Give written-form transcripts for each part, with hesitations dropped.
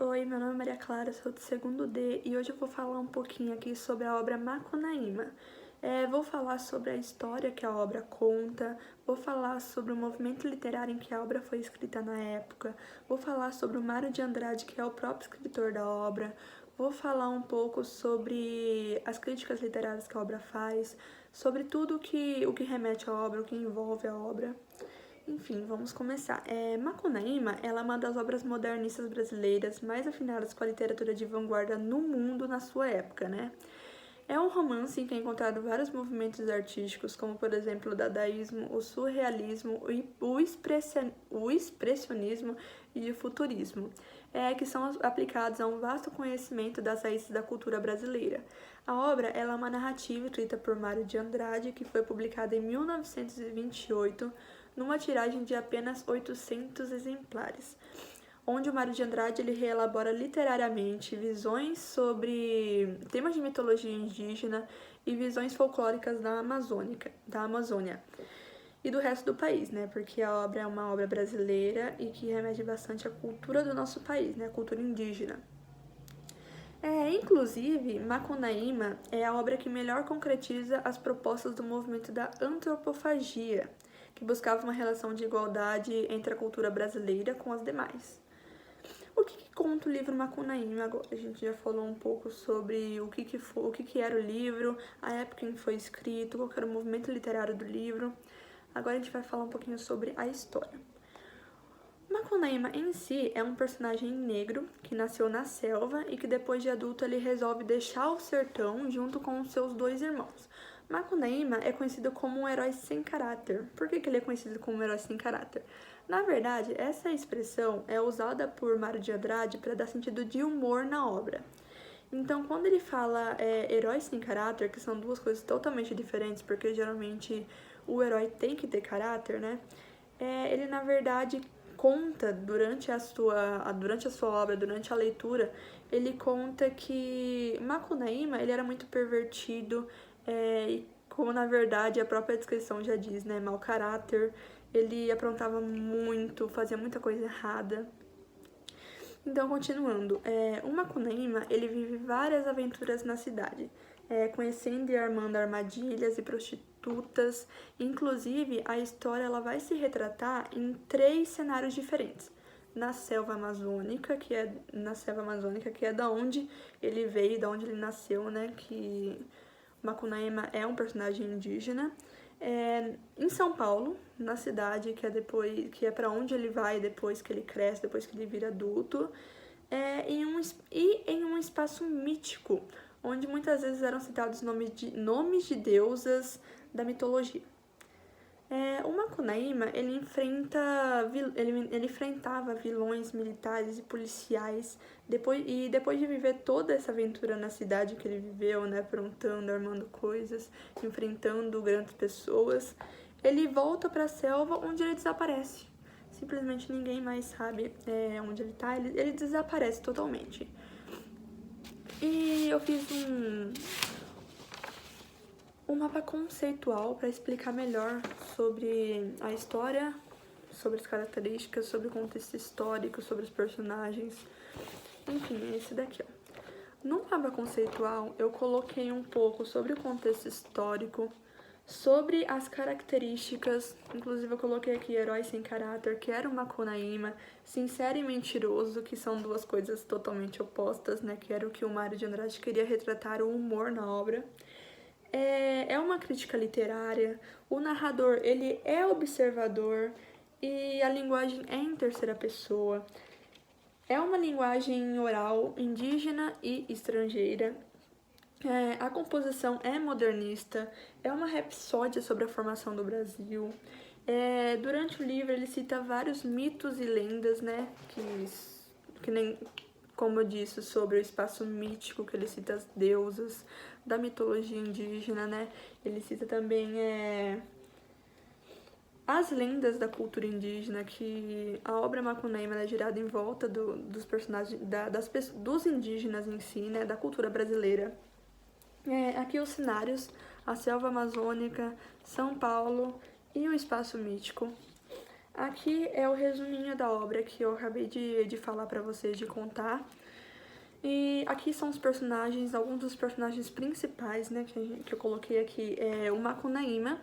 Oi, meu nome é Maria Clara, sou do segundo D e hoje eu vou falar um pouquinho aqui sobre a obra Macunaíma. Vou falar sobre a história que a obra conta, vou falar sobre o movimento literário em que a obra foi escrita na época, vou falar sobre o Mário de Andrade, que é o próprio escritor da obra, vou falar um pouco sobre as críticas literárias que a obra faz, sobre tudo o que remete à obra, o que envolve a obra. Enfim, vamos começar. Macunaíma, ela é uma das obras modernistas brasileiras mais afinadas com a literatura de vanguarda no mundo na sua época, né? É um romance em que é encontrado vários movimentos artísticos, como por exemplo o dadaísmo, o surrealismo, o expressionismo e o futurismo, que são aplicados a um vasto conhecimento das raízes da cultura brasileira. A obra ela é uma narrativa escrita por Mário de Andrade, que foi publicada em 1928, numa tiragem de apenas 800 exemplares, onde o Mário de Andrade ele reelabora literariamente visões sobre temas de mitologia indígena e visões folclóricas da Amazônia e do resto do país, né? Porque a obra é uma obra brasileira e que remete bastante à cultura do nosso país, né? A cultura indígena. Inclusive, Macunaíma é a obra que melhor concretiza as propostas do movimento da antropofagia, que buscava uma relação de igualdade entre a cultura brasileira com as demais. O que conta o livro Macunaíma agora? A gente já falou um pouco sobre o que era o livro, a época em que foi escrito, qual era o movimento literário do livro. Agora a gente vai falar um pouquinho sobre a história. Macunaíma em si é um personagem negro que nasceu na selva e que depois de adulto ele resolve deixar o sertão junto com os seus dois irmãos. Macunaíma é conhecido como um herói sem caráter. Por que ele é conhecido como um herói sem caráter? Na verdade, essa expressão é usada por Mário de Andrade para dar sentido de humor na obra. Então, quando ele fala herói sem caráter, que são duas coisas totalmente diferentes, porque geralmente o herói tem que ter caráter, né? Ele, na verdade, conta durante a sua obra, durante a leitura, ele conta que Macunaíma ele era muito pervertido, e como na verdade a própria descrição já diz, né, mau caráter, ele aprontava muito, fazia muita coisa errada. Então, continuando, o Macunaíma, ele vive várias aventuras na cidade, conhecendo e armando armadilhas e prostitutas. Inclusive, a história ela vai se retratar em 3 cenários diferentes. Na selva amazônica, que é da onde ele veio, da onde ele nasceu, né? Que Macunaíma é um personagem indígena. Em São Paulo, na cidade, que é para onde ele vai depois que ele cresce, depois que ele vira adulto, em um espaço mítico, onde muitas vezes eram citados nomes de deusas da mitologia. O Macunaíma, ele enfrentava vilões militares e policiais, depois de viver toda essa aventura na cidade que ele viveu, né, aprontando, armando coisas, enfrentando grandes pessoas, ele volta para a selva onde ele desaparece. Simplesmente ninguém mais sabe onde ele tá, ele desaparece totalmente. E eu fiz um mapa conceitual para explicar melhor sobre a história, sobre as características, sobre o contexto histórico, sobre os personagens. Enfim, é esse daqui, ó. No mapa conceitual, eu coloquei um pouco sobre o contexto histórico, sobre as características, inclusive eu coloquei aqui herói sem caráter, que era o Macunaíma, sincero e mentiroso, que são duas coisas totalmente opostas, né? Que era o que o Mário de Andrade queria retratar, o humor na obra. É uma crítica literária, o narrador ele é observador e a linguagem é em terceira pessoa. É uma linguagem oral indígena e estrangeira. A composição é modernista, é uma rapsódia sobre a formação do Brasil. Durante o livro ele cita vários mitos e lendas, né, que nem como eu disse, sobre o espaço mítico, que ele cita as deusas da mitologia indígena, né? Ele cita também as lendas da cultura indígena, que a obra Macunaíma é girada em volta dos personagens, dos indígenas em si, né? Da cultura brasileira. Aqui os cenários, a selva amazônica, São Paulo e o espaço mítico. Aqui é o resuminho da obra que eu acabei de falar pra vocês, de contar. E aqui são os personagens, alguns dos personagens principais, né, que eu coloquei aqui. É o Macunaíma,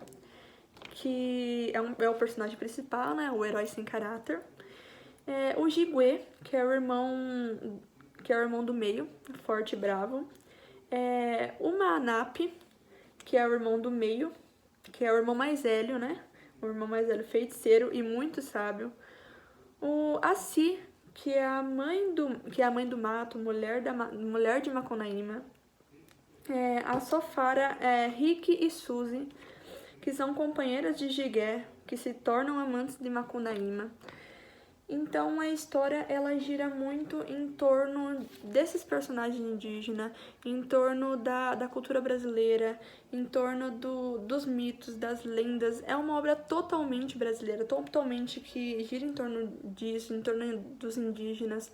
que é o personagem principal, né, o herói sem caráter. O Jiguê, que é o irmão do meio, forte e bravo. O Manap, que é o irmão do meio, que é o irmão mais velho, né, o irmão mais velho, feiticeiro e muito sábio. O Assi, que é a mãe do mato, mulher de Macunaíma. A Sofara, Rick e Suzy, que são companheiras de Jigué, que se tornam amantes de Macunaíma. Então a história ela gira muito em torno desses personagens indígenas, em torno da cultura brasileira, em torno dos mitos, das lendas. É uma obra totalmente brasileira, totalmente que gira em torno disso, em torno dos indígenas.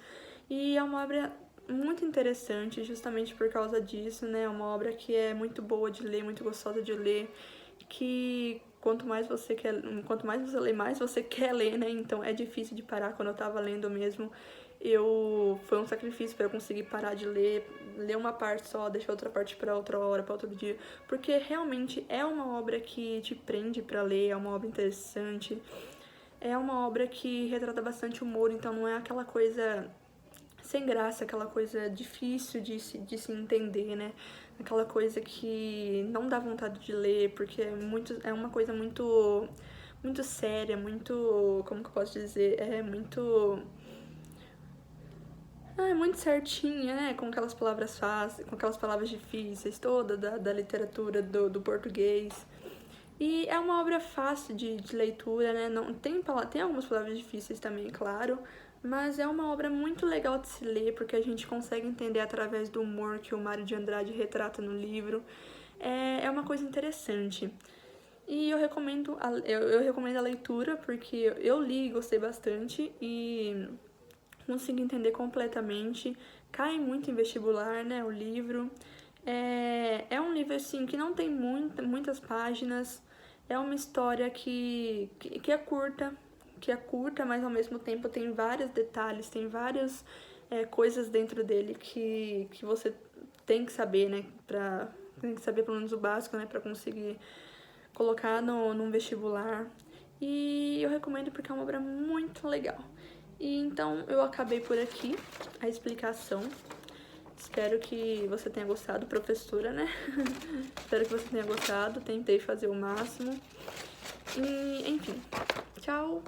E é uma obra muito interessante, justamente por causa disso, né? É uma obra que é muito boa de ler, muito gostosa de ler, que quanto mais você lê, mais você quer ler, né? Então é difícil de parar. Quando eu tava lendo mesmo, foi um sacrifício para eu conseguir parar de ler uma parte só, deixar outra parte para outra hora, para outro dia, porque realmente é uma obra que te prende para ler, é uma obra interessante. É uma obra que retrata bastante humor, então não é aquela coisa sem graça, aquela coisa difícil de se entender, né? Aquela coisa que não dá vontade de ler, porque é uma coisa muito séria, muito, como que eu posso dizer, muito certinha, né? Com aquelas palavras fáceis, com aquelas palavras difíceis, toda da literatura do português. E é uma obra fácil de leitura, né? Não, tem algumas palavras difíceis também, claro, mas é uma obra muito legal de se ler, porque a gente consegue entender através do humor que o Mário de Andrade retrata no livro. É uma coisa interessante. E eu recomendo a leitura, porque eu li e gostei bastante e consegui entender completamente. Cai muito em vestibular, né, o livro. É um livro, assim, que não tem muitas páginas. É uma história que é curta, mas ao mesmo tempo tem vários detalhes, tem várias coisas dentro dele que você tem que saber, né, tem que saber pelo menos o básico, né, pra conseguir colocar num vestibular. E eu recomendo porque é uma obra muito legal. E então eu acabei por aqui a explicação. Espero que você tenha gostado, professora, né? Espero que você tenha gostado. Tentei fazer o máximo. E, enfim, tchau!